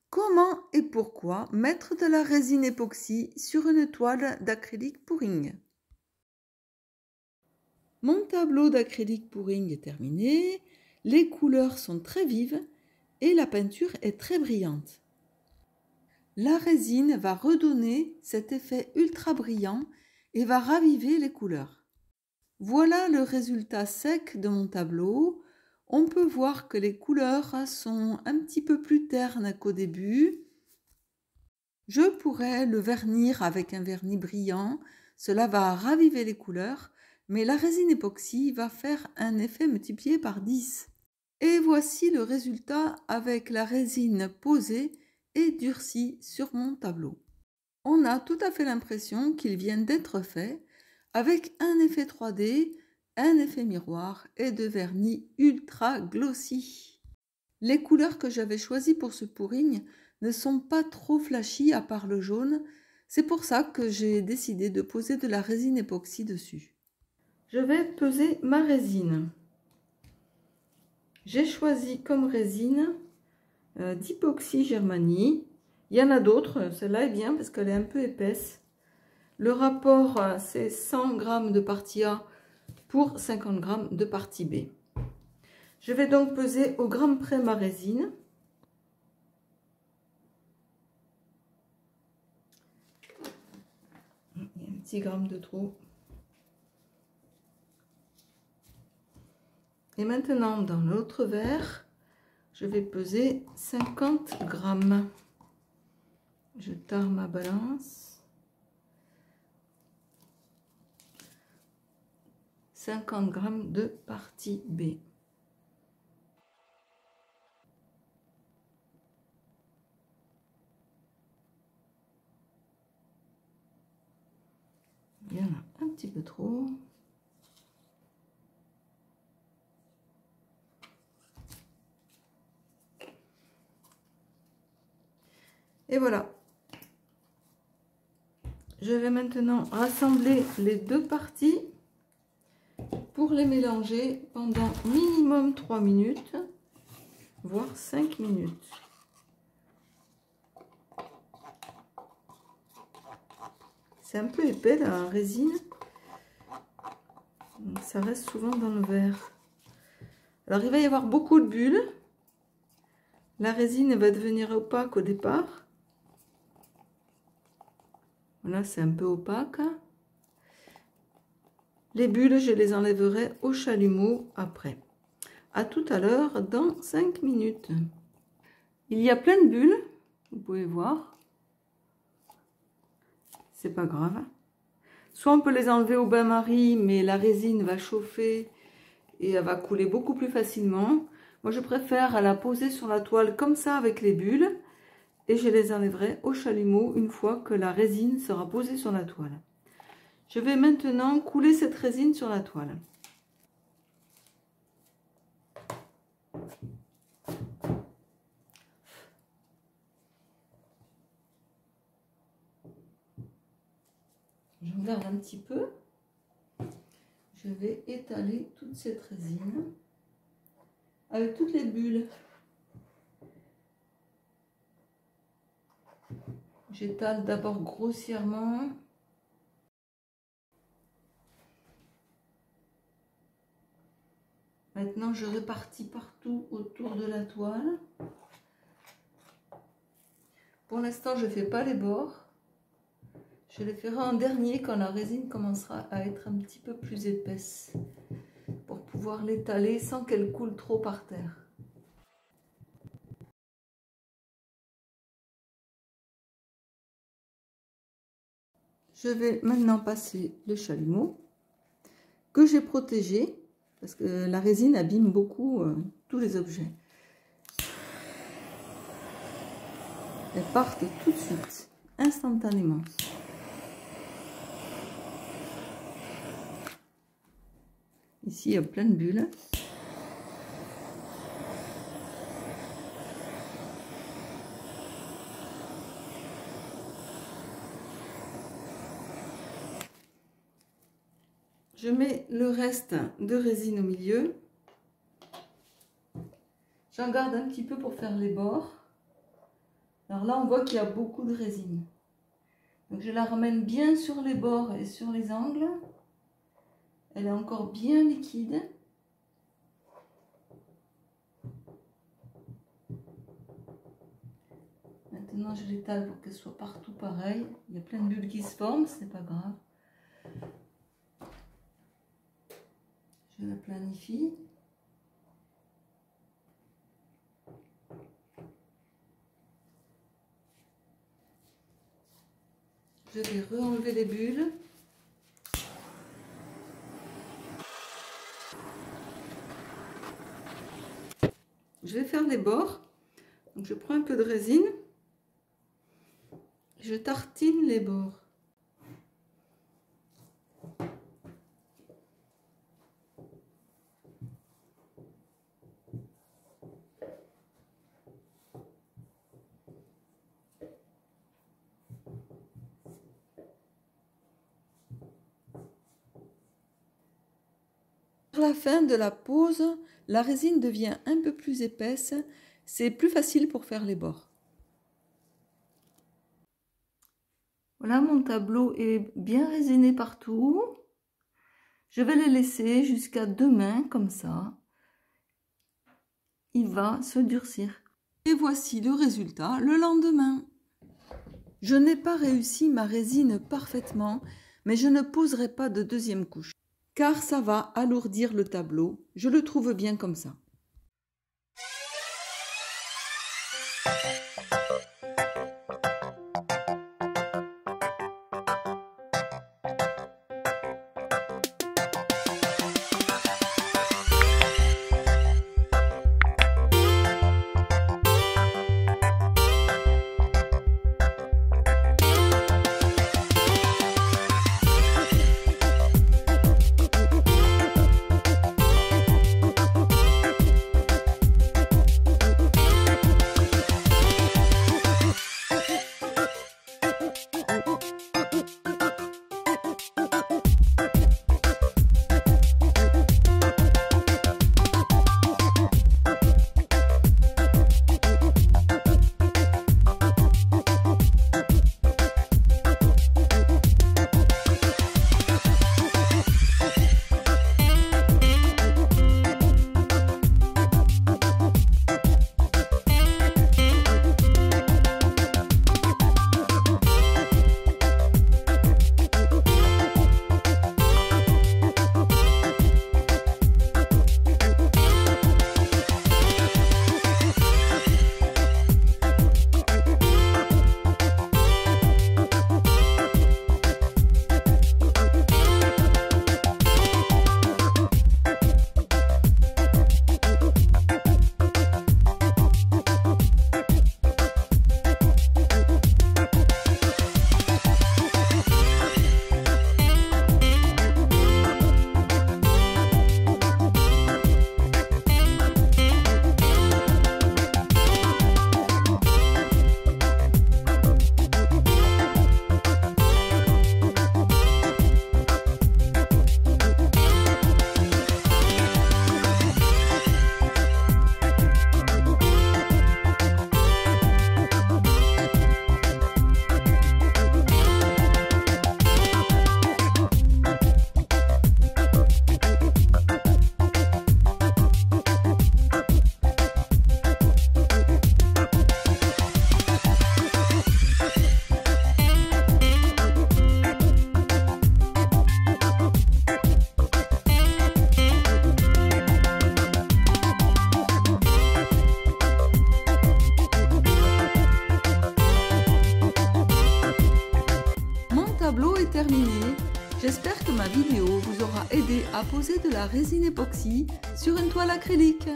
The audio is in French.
Comment et pourquoi mettre de la résine époxy sur une toile d'acrylique pouring? Mon tableau d'acrylique pouring est terminé, les couleurs sont très vives et la peinture est très brillante. La résine va redonner cet effet ultra brillant et va raviver les couleurs. Voilà le résultat sec de mon tableau. On peut voir que les couleurs sont un petit peu plus ternes qu'au début. Je pourrais le vernir avec un vernis brillant, cela va raviver les couleurs, mais la résine époxy va faire un effet multiplié par 10. Et voici le résultat avec la résine posée et durcie sur mon tableau. On a tout à fait l'impression qu'ils viennent d'être faits avec un effet 3D, un effet miroir et de vernis ultra glossy. Les couleurs que j'avais choisies pour ce pouring ne sont pas trop flashy à part le jaune. C'est pour ça que j'ai décidé de poser de la résine époxy dessus. Je vais peser ma résine. J'ai choisi comme résine d'Epoxy Germany. Il y en a d'autres, celle-là est bien parce qu'elle est un peu épaisse. Le rapport, c'est 100 g de partie A pour 50 g de partie B. Je vais donc peser au gramme près ma résine. Il y a un petit gramme de trop. Et maintenant, dans l'autre verre, je vais peser 50 g. Je tare ma balance. 50 g de partie B. Il y en a un petit peu trop. Et voilà. Je vais maintenant rassembler les deux parties pour les mélanger pendant minimum 3 minutes, voire 5 minutes. C'est un peu épais la résine, donc ça reste souvent dans le verre. Alors il va y avoir beaucoup de bulles. La résine va devenir opaque au départ. Voilà, c'est un peu opaque. Les bulles, je les enlèverai au chalumeau après. À tout à l'heure dans 5 minutes. Il y a plein de bulles, vous pouvez voir. C'est pas grave. Soit on peut les enlever au bain-marie, mais la résine va chauffer et elle va couler beaucoup plus facilement. Moi, je préfère la poser sur la toile comme ça avec les bulles et je les enlèverai au chalumeau une fois que la résine sera posée sur la toile. Je vais maintenant couler cette résine sur la toile. Je regarde un petit peu. Je vais étaler toute cette résine avec toutes les bulles. J'étale d'abord grossièrement. Maintenant, je répartis partout autour de la toile. Pour l'instant, je ne fais pas les bords. Je les ferai en dernier quand la résine commencera à être un petit peu plus épaisse pour pouvoir l'étaler sans qu'elle coule trop par terre. Je vais maintenant passer le chalumeau que j'ai protégé parce que la résine abîme beaucoup tous les objets. Elles partent tout de suite, instantanément. Ici, il y a plein de bulles. Je mets le reste de résine au milieu. J'en garde un petit peu pour faire les bords. Alors là, on voit qu'il y a beaucoup de résine. Donc je la ramène bien sur les bords et sur les angles. Elle est encore bien liquide. Maintenant, je l'étale pour qu'elle soit partout pareil. Il y a plein de bulles qui se forment, c'est pas grave. Je la planifie. Je vais re-enlever les bulles. Je vais faire les bords. Donc je prends un peu de résine. Je tartine les bords. À la fin de la pose, la résine devient un peu plus épaisse. C'est plus facile pour faire les bords. Voilà, mon tableau est bien résiné partout. Je vais les laisser jusqu'à demain, comme ça. Il va se durcir. Et voici le résultat le lendemain. Je n'ai pas réussi ma résine parfaitement, mais je ne poserai pas de deuxième couche, car ça va alourdir le tableau. Je le trouve bien comme ça. Terminé. J'espère que ma vidéo vous aura aidé à poser de la résine époxy sur une toile acrylique.